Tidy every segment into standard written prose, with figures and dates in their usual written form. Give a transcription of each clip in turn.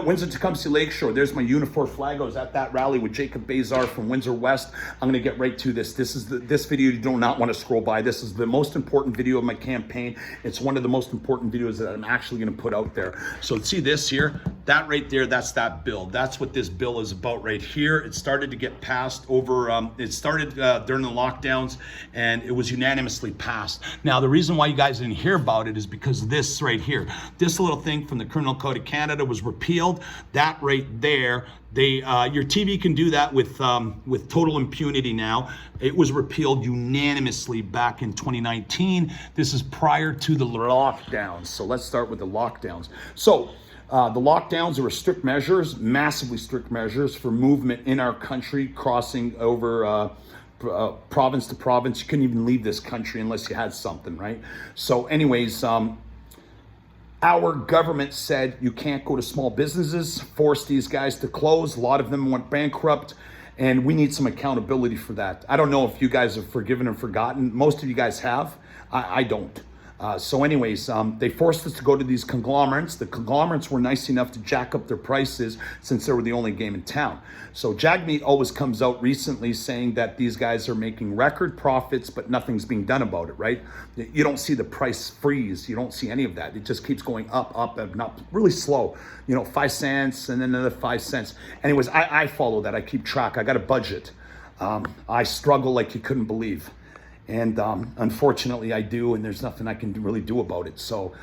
Windsor-Tecumseh Lakeshore. There's my Unifor flag. I was at that rally with Jacob Bazar from Windsor West. I'm going to get right to this. This video you do not want to scroll by. This is the most important video of my campaign. It's one of the most important videos that I'm actually going to put out there. So see this here, that right there, that's that bill. That's what this bill is about right here. It started to get passed over, it started during the lockdowns, and it was unanimously passed. Now, the reason why you guys didn't hear about it is because this right here, this little thing from the Criminal Code of Canada was repealed. That right there, your TV can do that with total impunity now. It was repealed unanimously back in 2019. This is prior to the lockdowns. So let's start with the lockdowns. So the lockdowns are strict measures, massively strict measures for movement in our country, crossing over province to province. You couldn't even leave this country unless you had something, right? So anyways, our government said you can't go to small businesses, force these guys to close. A lot of them went bankrupt, and we need some accountability for that. I don't know if you guys have forgiven and forgotten. Most of you guys have. I don't. So anyways, they forced us to go to these conglomerates. The conglomerates were nice enough to jack up their prices since they were the only game in town. So Jagmeet always comes out recently saying that these guys are making record profits, but nothing's being done about it, right? You don't see the price freeze. You don't see any of that. It just keeps going up, up, and up, really slow. 5 cents and then another 5 cents. Anyways, I follow that. I keep track. I got a budget. I struggle like you couldn't believe. And unfortunately I do, and there's nothing I can really do about it. So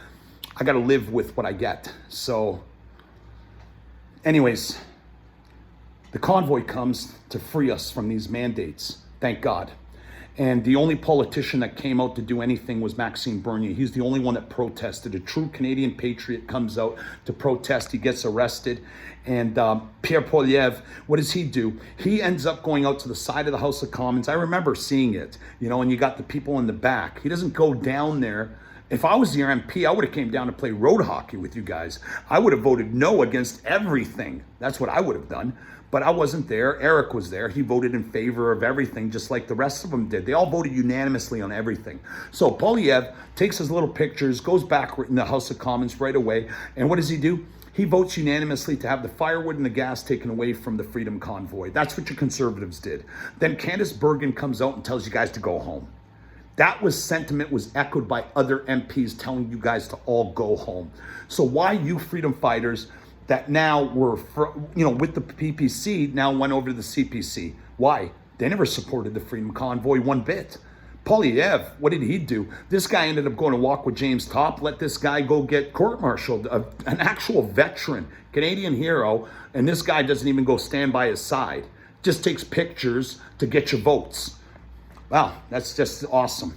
I got to live with what I get. So anyways, the convoy comes to free us from these mandates. Thank God. And the only politician that came out to do anything was Maxime Bernier. He's the only one that protested. A true Canadian patriot comes out to protest. He gets arrested. And Pierre Poilievre, what does he do? He ends up going out to the side of the House of Commons. I remember seeing it, and you got the people in the back. He doesn't go down there. If I was your MP, I would have came down to play road hockey with you guys. I would have voted no against everything. That's what I would have done. But I wasn't there. Eric was there. He voted in favor of everything, just like the rest of them did. They all voted unanimously on everything. So Poilievre takes his little pictures, goes back in the House of Commons right away. And what does he do? He votes unanimously to have the firewood and the gas taken away from the Freedom Convoy. That's what your Conservatives did. Then Candace Bergen comes out and tells you guys to go home. That sentiment was echoed by other MPs telling you guys to all go home. So why you freedom fighters that now were, with the Ppc, now went over to the CPC? Why? They never supported the Freedom Convoy one bit. Poilievre, what did he do? This guy ended up going to walk with James Topp, let this guy go get court-martialed, an actual veteran, Canadian hero, and this guy doesn't even go stand by his side. Just takes pictures to get your votes. Wow, that's just awesome.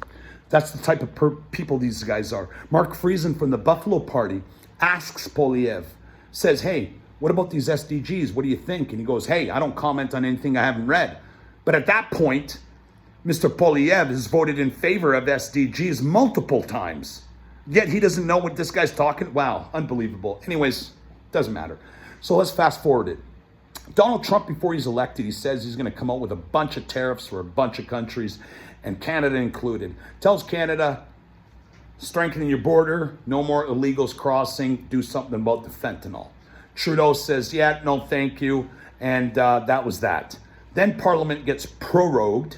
That's the type of people these guys are. Mark Friesen from the Buffalo Party asks Poilievre, says, hey, what about these SDGs? What do you think? And he goes, hey, I don't comment on anything I haven't read. But at that point, Mr. Poilievre has voted in favor of SDGs multiple times. Yet he doesn't know what this guy's talking. Wow, unbelievable. Anyways, doesn't matter. So let's fast forward it. Donald Trump, before he's elected, he says he's going to come out with a bunch of tariffs for a bunch of countries, and Canada included. Tells Canada, strengthening your border, no more illegals crossing, do something about the fentanyl. Trudeau says, yeah, no, thank you. And that was that. Then Parliament gets prorogued.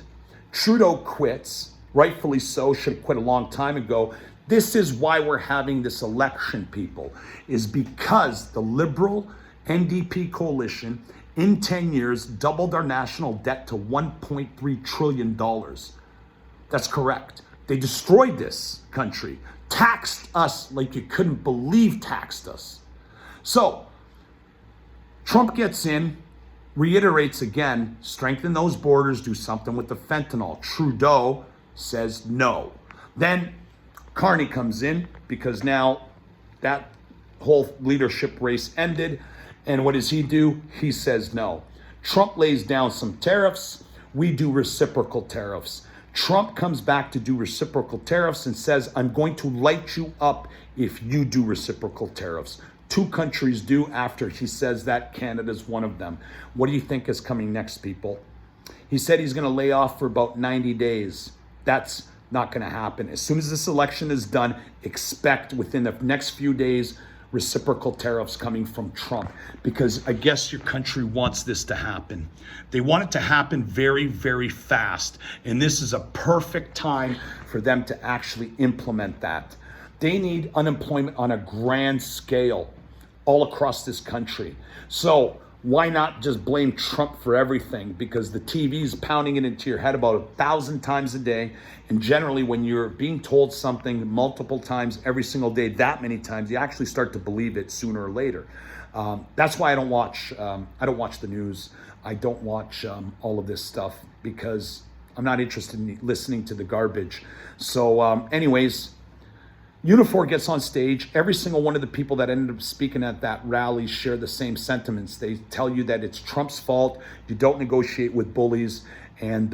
Trudeau quits, rightfully so, should have quit a long time ago. This is why we're having this election, people, is because the Liberal NDP coalition in 10 years doubled our national debt to $1.3 trillion. That's correct. They destroyed this country, taxed us like you couldn't believe taxed us. So Trump gets in, reiterates again, strengthen those borders, do something with the fentanyl. Trudeau says no. Then Carney comes in because now that whole leadership race ended. And what does he do? He says no. Trump lays down some tariffs. We do reciprocal tariffs. Trump comes back to do reciprocal tariffs and says, I'm going to light you up if you do reciprocal tariffs. 2 countries do after he says that. Canada's one of them. What do you think is coming next, people? He said he's going to lay off for about 90 days. That's not going to happen. As soon as this election is done, expect within the next few days, reciprocal tariffs coming from Trump, because I guess your country wants this to happen. They want it to happen very, very fast. And this is a perfect time for them to actually implement that. They need unemployment on a grand scale all across this country. So why not just blame Trump for everything? Because the TV's pounding it into your head about 1,000 times a day. And generally, when you're being told something multiple times every single day, that many times, you actually start to believe it sooner or later. That's why I don't watch the news. I don't watch all of this stuff, because I'm not interested in listening to the garbage. So anyways, Unifor gets on stage. Every single one of the people that ended up speaking at that rally share the same sentiments. They tell you that it's Trump's fault. You don't negotiate with bullies. And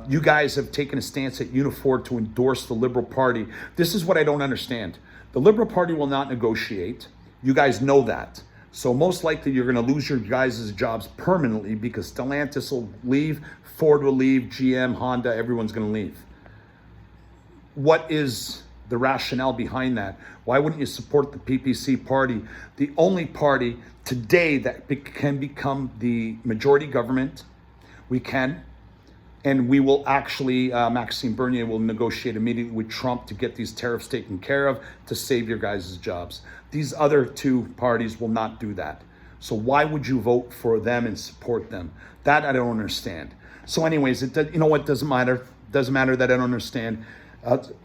you guys have taken a stance at Unifor to endorse the Liberal Party. This is what I don't understand. The Liberal Party will not negotiate. You guys know that. So most likely you're going to lose your guys' jobs permanently, because Stellantis will leave, Ford will leave, GM, Honda, everyone's going to leave. What is the rationale behind that? Why wouldn't you support the PPC party, the only party today that can become the majority government? We can, and we will actually, Maxime Bernier will negotiate immediately with Trump to get these tariffs taken care of, to save your guys' jobs. These other two parties will not do that. So why would you vote for them and support them? That I don't understand. So anyways, you know what, doesn't matter. Doesn't matter that I don't understand.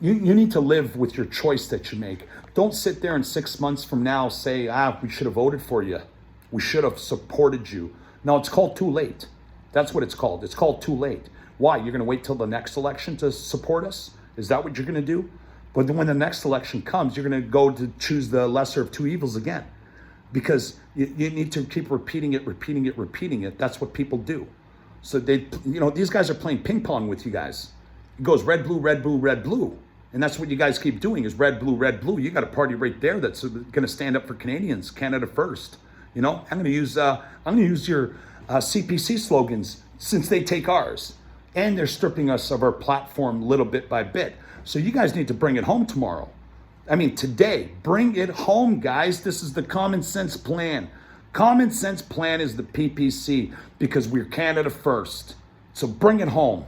You need to live with your choice that you make. Don't sit there and 6 months from now say, we should have voted for you. We should have supported you. No, it's called too late. That's what it's called. It's called too late. Why? You're going to wait till the next election to support us? Is that what you're going to do? But when the next election comes, you're going to go to choose the lesser of two evils again. Because you need to keep repeating it. That's what people do. So these guys are playing ping pong with you guys. It goes red, blue, red, blue, red, blue. And that's what you guys keep doing, is red, blue, red, blue. You got a party right there that's going to stand up for Canadians, Canada first. I'm going to use your CPC slogans, since they take ours. And they're stripping us of our platform little bit by bit. So you guys need to bring it home tomorrow. I mean, today, bring it home, guys. This is the common sense plan. Common sense plan is the PPC, because we're Canada first. So bring it home.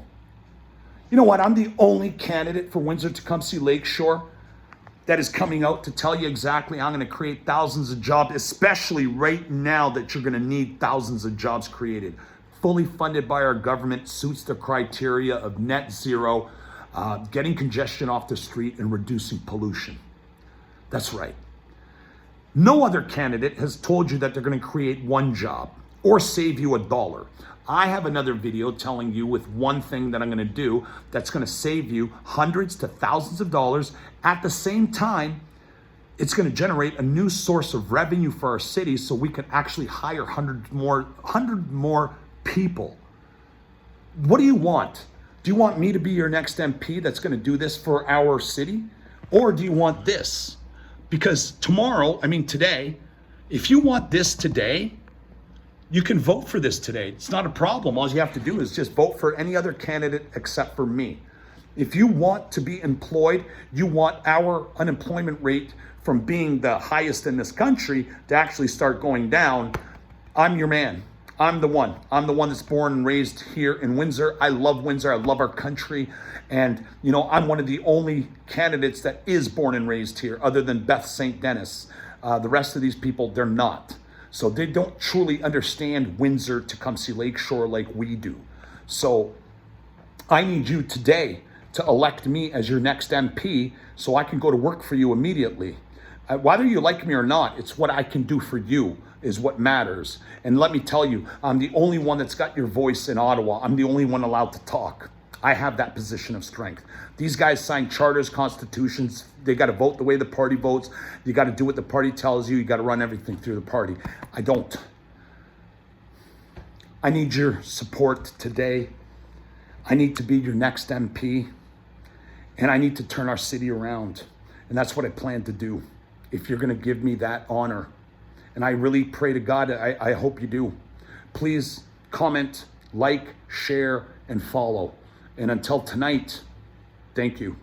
You know what? I'm the only candidate for Windsor-Tecumseh Lakeshore that is coming out to tell you exactly I'm going to create thousands of jobs, especially right now that you're going to need thousands of jobs created. Fully funded by our government, suits the criteria of net zero, getting congestion off the street, and reducing pollution. That's right. No other candidate has told you that they're going to create one job or save you $1. I have another video telling you with one thing that I'm going to do that's going to save you hundreds to thousands of dollars. At the same time, it's going to generate a new source of revenue for our city, so we can actually hire 100 more people. What do you want? Do you want me to be your next MP that's going to do this for our city? Or do you want this? Because today, if you want this today, you can vote for this today. It's not a problem. All you have to do is just vote for any other candidate except for me. If you want to be employed, you want our unemployment rate from being the highest in this country to actually start going down, I'm your man. I'm the one. I'm the one that's born and raised here in Windsor. I love Windsor. I love our country. And, I'm one of the only candidates that is born and raised here, other than Beth St. Denis. The rest of these people, they're not. So they don't truly understand Windsor-Tecumseh Lakeshore like we do. So I need you today to elect me as your next MP so I can go to work for you immediately. Whether you like me or not, it's what I can do for you is what matters. And let me tell you, I'm the only one that's got your voice in Ottawa. I'm the only one allowed to talk. I have that position of strength. These guys sign charters, constitutions. They got to vote the way the party votes. You got to do what the party tells you. You got to run everything through the party. I don't. I need your support today. I need to be your next MP. And I need to turn our city around. And that's what I plan to do, if you're going to give me that honor. And I really pray to God, I hope you do. Please comment, like, share, and follow. And until tonight, thank you.